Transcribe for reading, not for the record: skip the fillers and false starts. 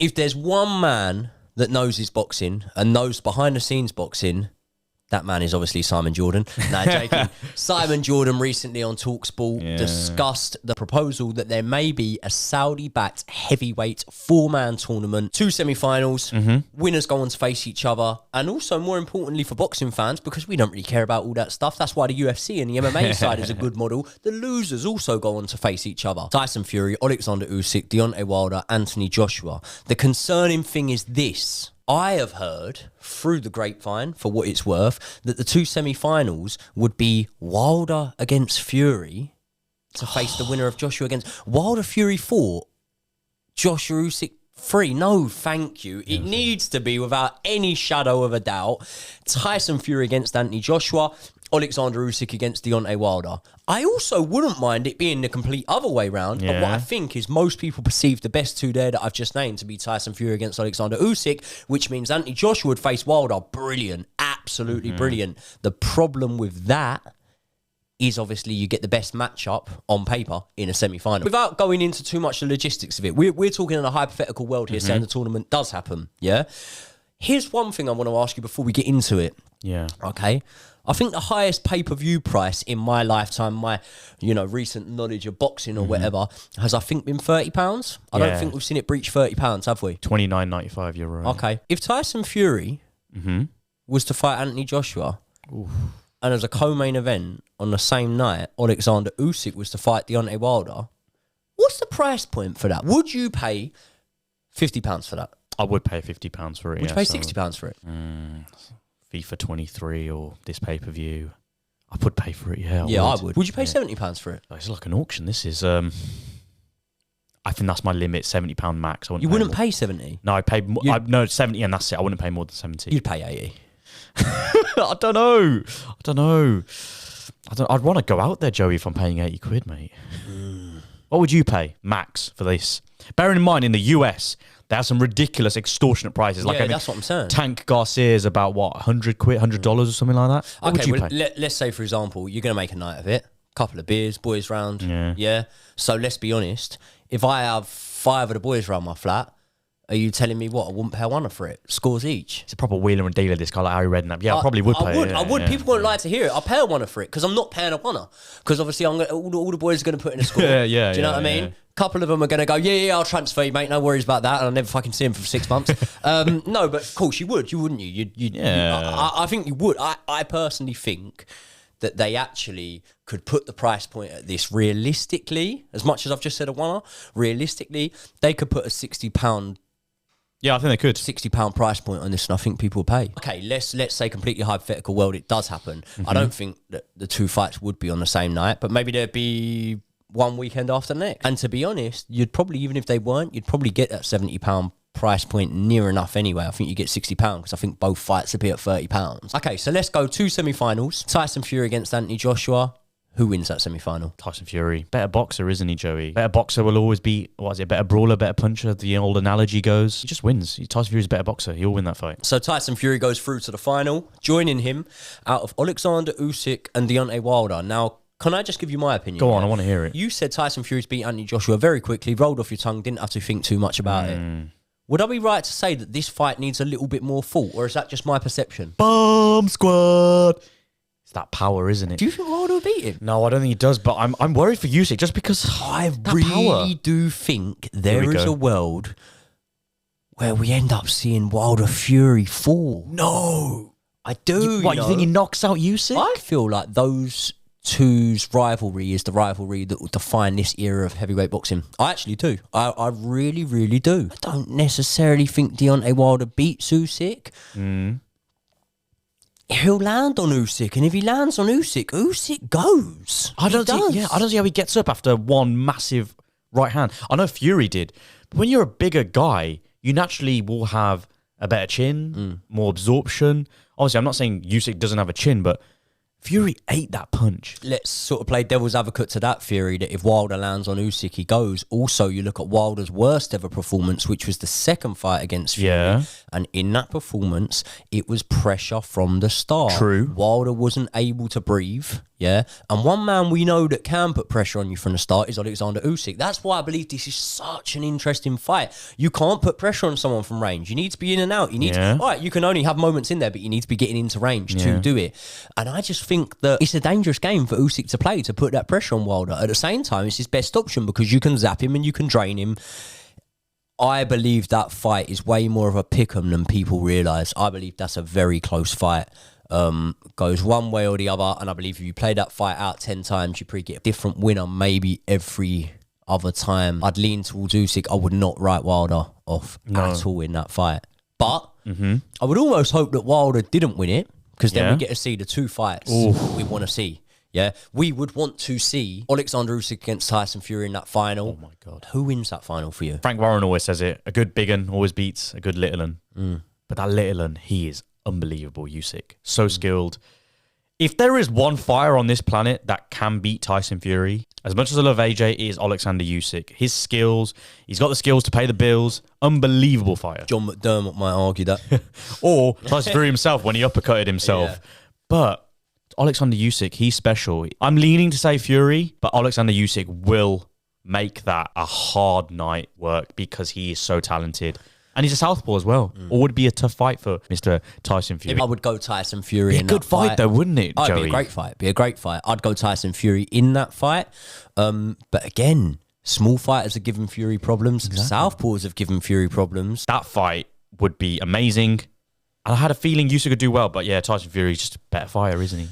If there's one man that knows his boxing and knows behind the scenes boxing, that man is obviously Simon Jordan. No, joking. Simon Jordan recently on TalkSport discussed the proposal that there may be a Saudi-backed heavyweight 4-man tournament, 2 semi-finals, winners go on to face each other, and also more importantly for boxing fans, because we don't really care about all that stuff, that's why the UFC and the MMA side is a good model, the losers also go on to face each other. Tyson Fury, Alexander Usyk, Deontay Wilder, Anthony Joshua. The concerning thing is this. I have heard through the grapevine, for what it's worth, that the 2 semi-finals would be Wilder against Fury to face the winner of Joshua against Wilder Fury 4, Joshua Usyk 3. No, thank you. It needs to be, without any shadow of a doubt, Tyson Fury against Anthony Joshua, Alexander Usyk against Deontay Wilder. I also wouldn't mind it being the complete other way round. But what I think is most people perceive the best 2 there that I've just named to be Tyson Fury against Alexander Usyk, which means Anthony Joshua would face Wilder. Brilliant. Absolutely brilliant. The problem with that is obviously you get the best matchup on paper in a semi-final. Without going into too much the logistics of it, we're talking in a hypothetical world here, saying the tournament does happen, yeah? Here's one thing I want to ask you before we get into it. Yeah. Okay? I think the highest pay-per-view price in my lifetime, my, recent knowledge of boxing or whatever, has, I think, been £30. I don't think we've seen it breach £30, have we? €29.95, you're right. Okay. If Tyson Fury was to fight Anthony Joshua, and as a co-main event on the same night, Alexander Usyk was to fight Deontay Wilder, what's the price point for that? Would you pay £50 for that? I would pay £50 for it. Would you pay £60 for it? FIFA 23 or this pay-per-view. I would pay for it, yeah. I would. Would you pay £70 for it? It's like an auction. This is... I think that's my limit, £70 max. You wouldn't pay 70? No, I paid... no, 70 and that's it. I wouldn't pay more than 70. You'd pay 80. I don't know. I'd want to go out there, Joey, if I'm paying 80 quid, mate. What would you pay max for this? Bearing in mind, in the US... They have some ridiculous extortionate prices. Like, that's what I'm saying. Tank Garcia is about, what, $100 or something like that? What would you pay? Let's say, for example, you're going to make a night of it. Couple of beers, boys round. Yeah. So let's be honest. If I have 5 of the boys round my flat, are you telling me what? I wouldn't pay $1 for it. Scores each. It's a proper wheeler and dealer, this guy, like Harry Redknapp. Yeah, I probably would pay. I would. People won't like to hear it. I'll pay $1 for it because I'm not paying $1. Because obviously all the boys are going to put in a score. Do you know what I mean? Couple of them are going to go, I'll transfer you, mate. No worries about that. And I'll never fucking see him for 6 months. No, but of course you would. You wouldn't you? I think you would. I personally think that they actually could put the price point at this realistically. As much as I've just said $1, realistically, they could put a £60. Yeah, I think they could. £60 price point on this, and I think people will pay. Okay, let's say completely hypothetical world, it does happen. I don't think that the 2 fights would be on the same night, but maybe there'd be one weekend after next. And to be honest, you'd probably, even if they weren't, you'd probably get that £70 price point near enough anyway. I think you get £60 because I think both fights would be at £30. Okay, so let's go 2 semi-finals. Tyson Fury against Anthony Joshua. Who wins that semi-final? Tyson Fury. Better boxer, isn't he, Joey? Better boxer will always be, better brawler, better puncher, the old analogy goes. He just wins. Tyson Fury's a better boxer. He'll win that fight. So Tyson Fury goes through to the final. Joining him out of Alexander Usyk and Deontay Wilder. Now, can I just give you my opinion? Go on, I want to hear it. You said Tyson Fury's beat Anthony Joshua very quickly, rolled off your tongue, didn't have to think too much about it. Would I be right to say that this fight needs a little bit more thought, or is that just my perception? Bomb squad! It's that power, isn't it? Do you think Wilder will beat him? No, I don't think he does, but I'm worried for Usyk just because I really do think there is a world where we end up seeing Wilder Fury fall. No! I do. You think he knocks out Usyk? I feel like those two's rivalry is the rivalry that will define this era of heavyweight boxing. I actually do. I really, really do. I don't necessarily think Deontay Wilder beats Usyk. He'll land on Usyk, and if he lands on Usyk, Usyk goes. I don't see how he gets up after one massive right hand. I know Fury did, but when you're a bigger guy, you naturally will have a better chin, more absorption. Obviously, I'm not saying Usyk doesn't have a chin, but Fury ate that punch. Let's sort of play devil's advocate to that theory that if Wilder lands on Usyk, he goes. Also, you look at Wilder's worst ever performance, which was the second fight against Fury. Yeah. And in that performance, it was pressure from the start. True. Wilder wasn't able to breathe. Yeah, and one man we know that can put pressure on you from the start is Alexander Usyk. That's why I believe this is such an interesting fight. You can't put pressure on someone from range. You need to be in and out. You need to, all right, you can only have moments in there, but you need to be getting into range to do it. And I just think that it's a dangerous game for Usyk to play, to put that pressure on Wilder. At the same time, it's his best option because you can zap him and you can drain him. I believe that fight is way more of a pick-em than people realise. I believe that's a very close fight. Goes one way or the other, and I believe if you play that fight out 10 times, you probably get a different winner maybe every other time. I'd lean towards Usyk. I would not write Wilder off at all in that fight. But I would almost hope that Wilder didn't win it, because then we get to see the two fights we want to see. Yeah, we would want to see Alexander Usyk against Tyson Fury in that final. Oh my God. Who wins that final for you? Frank Warren always says it. A good big un always beats a good little un. But that little un, he is unbelievable, Usyk. So skilled. If there is one fighter on this planet that can beat Tyson Fury, as much as I love AJ, it is Alexander Usyk. His skills, he's got the skills to pay the bills. Unbelievable fighter. John McDermott might argue that. Or Tyson Fury himself when he uppercutted himself. Yeah. But Alexander Usyk, he's special. I'm leaning to say Fury, but Alexander Usyk will make that a hard night work because he is so talented. And he's a southpaw as well. Or would it be a tough fight for Mr. Tyson Fury? I would go Tyson Fury in a good that fight though, wouldn't it, Oh, Joey? it'd be a great fight. Be a great fight. I'd go Tyson Fury in that fight. But again, small fighters have given Fury problems. Southpaws have given Fury problems. That fight would be amazing. And I had a feeling Usyk could do well, but yeah, Tyson Fury's just a better fighter, isn't he?